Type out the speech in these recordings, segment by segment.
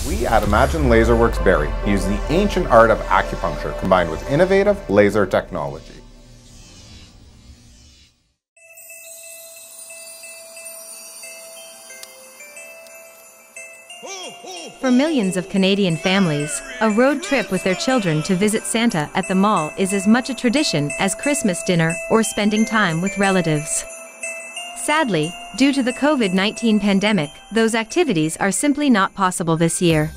We at Imagine Laserworks Barrie use the ancient art of acupuncture combined with innovative laser technology. For millions of Canadian families, a road trip with their children to visit Santa at the mall is as much a tradition as Christmas dinner or spending time with relatives. Sadly, due to the COVID-19 pandemic, those activities are simply not possible this year.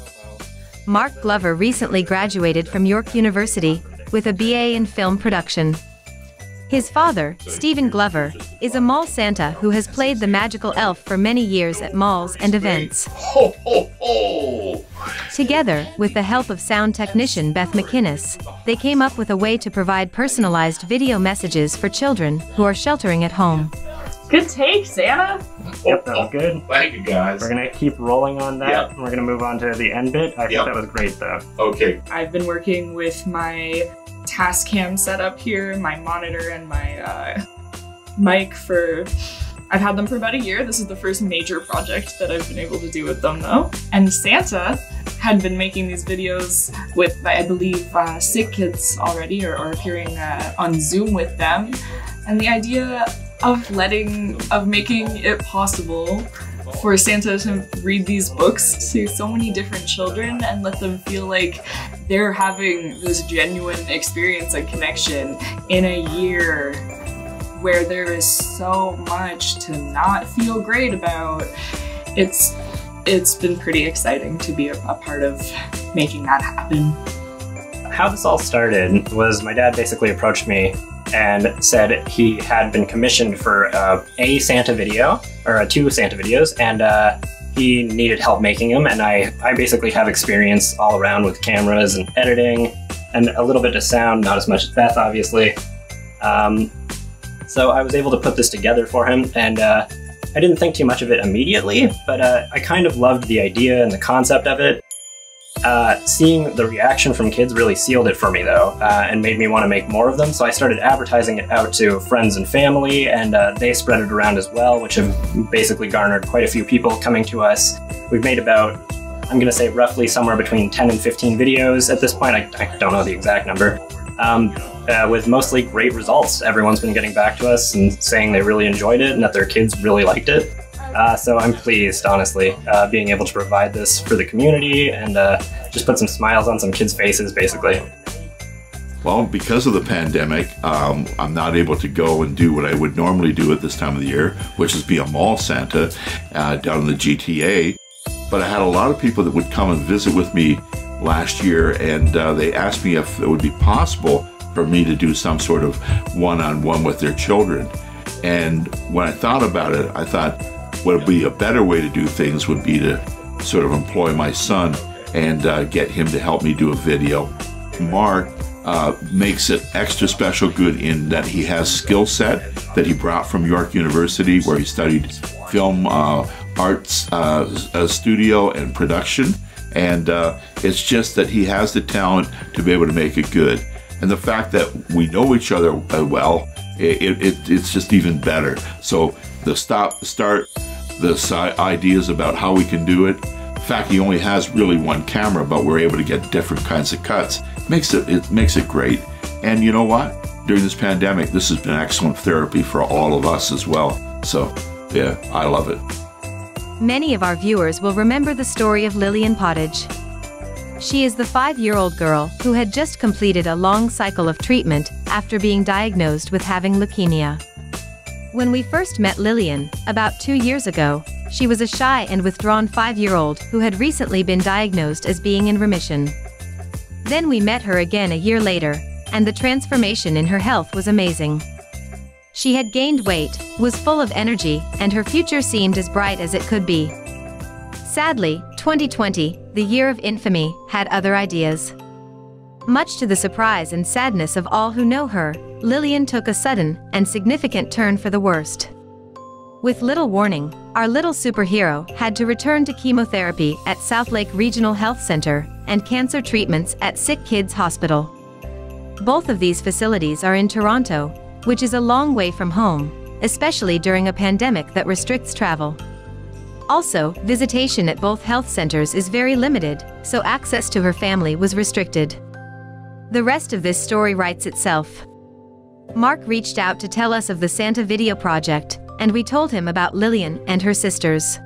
Mark Glover recently graduated from York University with a BA in film production. His father, Stephen Glover, is a mall Santa who has played the magical elf for many years at malls and events. Ho, ho, ho! Together, with the help of sound technician Beth McInnes, they came up with a way to provide personalized video messages for children who are sheltering at home. Good take, Santa! Yep, that was good. Thank you, guys. We're gonna keep rolling on that. Yep. We're gonna move on to the end bit. I think that was great, though. Okay. I've been working with my Tascam setup here, my monitor and my mic I've had them for about a year. This is the first major project that I've been able to do with them though. And Santa had been making these videos with, I believe, sick kids already or appearing on Zoom with them. And the idea of making it possible for Santa to read these books to so many different children and let them feel like they're having this genuine experience and connection in a year where there is so much to not feel great about. It's been pretty exciting to be a part of making that happen. How this all started was my dad basically approached me and said he had been commissioned for a Santa video, or two Santa videos, and he needed help making them, and I basically have experience all around with cameras and editing, and a little bit of sound, not as much as Beth, obviously. So I was able to put this together for him, and I didn't think too much of it immediately, but I kind of loved the idea and the concept of it. Seeing the reaction from kids really sealed it for me though, and made me want to make more of them, so I started advertising it out to friends and family, and they spread it around as well, which have basically garnered quite a few people coming to us. We've made about, I'm going to say roughly somewhere between 10 and 15 videos at this point, I don't know the exact number, with mostly great results. Everyone's been getting back to us and saying they really enjoyed it and that their kids really liked it. So I'm pleased, honestly, being able to provide this for the community and just put some smiles on some kids' faces, basically. Well, because of the pandemic, I'm not able to go and do what I would normally do at this time of the year, which is be a mall Santa down in the GTA. But I had a lot of people that would come and visit with me last year, and they asked me if it would be possible for me to do some sort of one-on-one with their children. And when I thought about it, I thought, what would be a better way to do things would be to sort of employ my son and get him to help me do a video. Mark makes it extra special good in that he has skill set that he brought from York University, where he studied film arts studio and production, and it's just that he has the talent to be able to make it good. And the fact that we know each other well, it's just even better. So the start, the ideas about how we can do it. The fact he only has really one camera, but we're able to get different kinds of cuts, makes it great. And you know what? During this pandemic, this has been excellent therapy for all of us as well. So yeah, I love it. Many of our viewers will remember the story of Lillian Pottage. She is the 5-year-old girl who had just completed a long cycle of treatment after being diagnosed with having leukemia. When we first met Lillian, about 2 years ago, she was a shy and withdrawn 5-year-old who had recently been diagnosed as being in remission. Then we met her again a year later, and the transformation in her health was amazing. She had gained weight, was full of energy, and her future seemed as bright as it could be. Sadly, 2020, the year of infamy, had other ideas. Much to the surprise and sadness of all who know her, Lillian took a sudden and significant turn for the worst. With little warning, our little superhero had to return to chemotherapy at Southlake Regional Health Center and cancer treatments at Sick Kids Hospital. Both of these facilities are in Toronto, which is a long way from home, especially during a pandemic that restricts travel. Also, visitation at both health centers is very limited, so access to her family was restricted. The rest of this story writes itself. Mark reached out to tell us of the Santa video project, and we told him about Lillian and her sisters.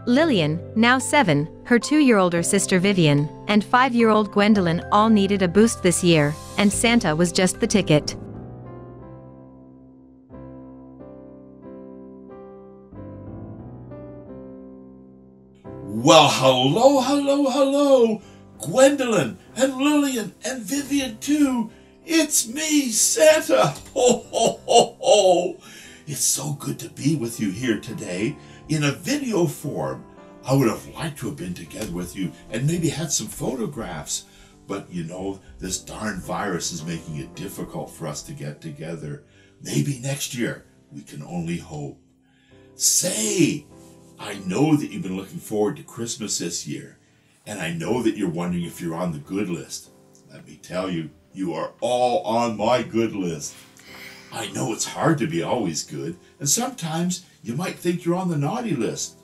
Lillian, now 7, her 2-year-older sister Vivian, and 5-year-old Gwendolyn all needed a boost this year, and Santa was just the ticket. Well, hello, Gwendolyn and Lillian and Vivian too. It's me, Santa. Ho, ho, ho, ho. It's so good to be with you here today in a video form. I would have liked to have been together with you and maybe had some photographs. But you know, this darn virus is making it difficult for us to get together. Maybe next year. We can only hope. Say, I know that you've been looking forward to Christmas this year, and I know that you're wondering if you're on the good list. Let me tell you, you are all on my good list. I know it's hard to be always good, and sometimes you might think you're on the naughty list.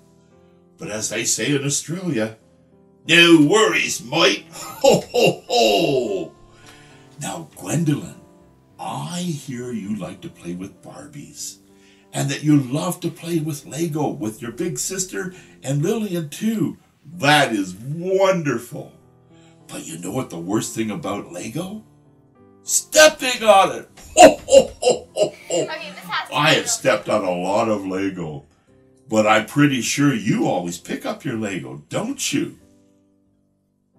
But as they say in Australia, no worries, mate. Ho, ho, ho. Now, Gwendolyn, I hear you like to play with Barbies, and that you love to play with Lego with your big sister and Lillian too. That is wonderful. But you know what the worst thing about Lego? Stepping on it. Ho, ho, ho, ho, ho. Okay, I have stepped on a lot of Lego, but I'm pretty sure you always pick up your Lego, don't you?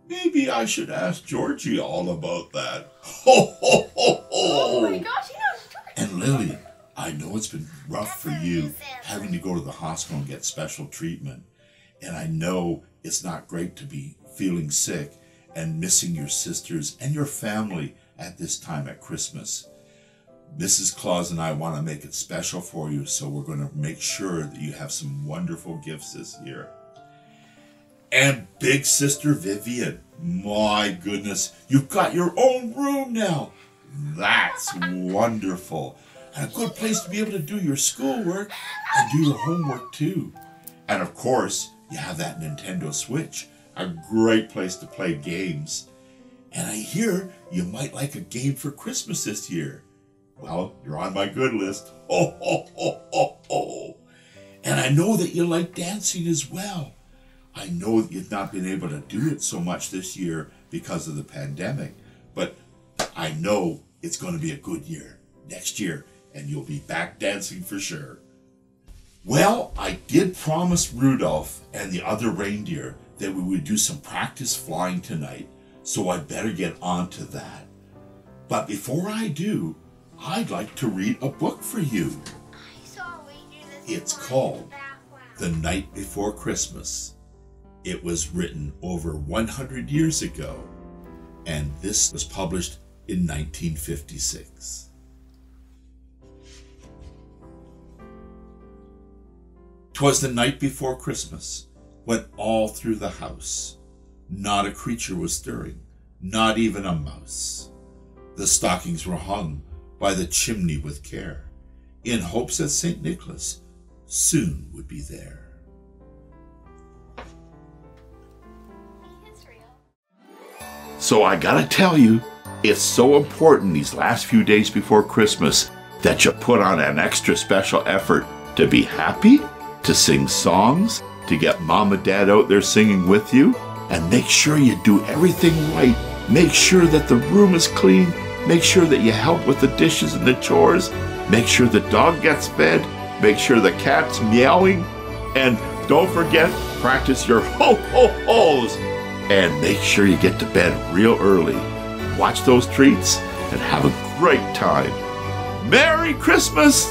Maybe I should ask Georgie all about that. Ho, ho, ho, ho. Oh my gosh, And Lillian, I know it's been rough for you having to go to the hospital and get special treatment. And I know it's not great to be feeling sick and missing your sisters and your family at this time at Christmas. Mrs. Claus and I want to make it special for you, so we're going to make sure that you have some wonderful gifts this year. And big sister Vivian, my goodness, you've got your own room now. That's wonderful. And a good place to be able to do your schoolwork and do your homework too. And of course, you have that Nintendo Switch, a great place to play games. And I hear you might like a game for Christmas this year. Well, you're on my good list. Ho, ho, ho, ho, ho. And I know that you like dancing as well. I know that you've not been able to do it so much this year because of the pandemic, but I know it's going to be a good year next year, and you'll be back dancing for sure. Well, I did promise Rudolph and the other reindeer that we would do some practice flying tonight, so I'd better get on to that. But before I do, I'd like to read a book for you. It's called The Night Before Christmas. It was written over 100 years ago, and this was published in 1956. 'Twas the night before Christmas, when all through the house not a creature was stirring, not even a mouse. The stockings were hung by the chimney with care, in hopes that St. Nicholas soon would be there. So I gotta tell you, it's so important these last few days before Christmas that you put on an extra special effort to be happy, to sing songs, to get mom and dad out there singing with you, and make sure you do everything right. Make sure that the room is clean. Make sure that you help with the dishes and the chores. Make sure the dog gets fed. Make sure the cat's meowing. And don't forget, practice your ho-ho-hos. And make sure you get to bed real early. Watch those treats and have a great time. Merry Christmas!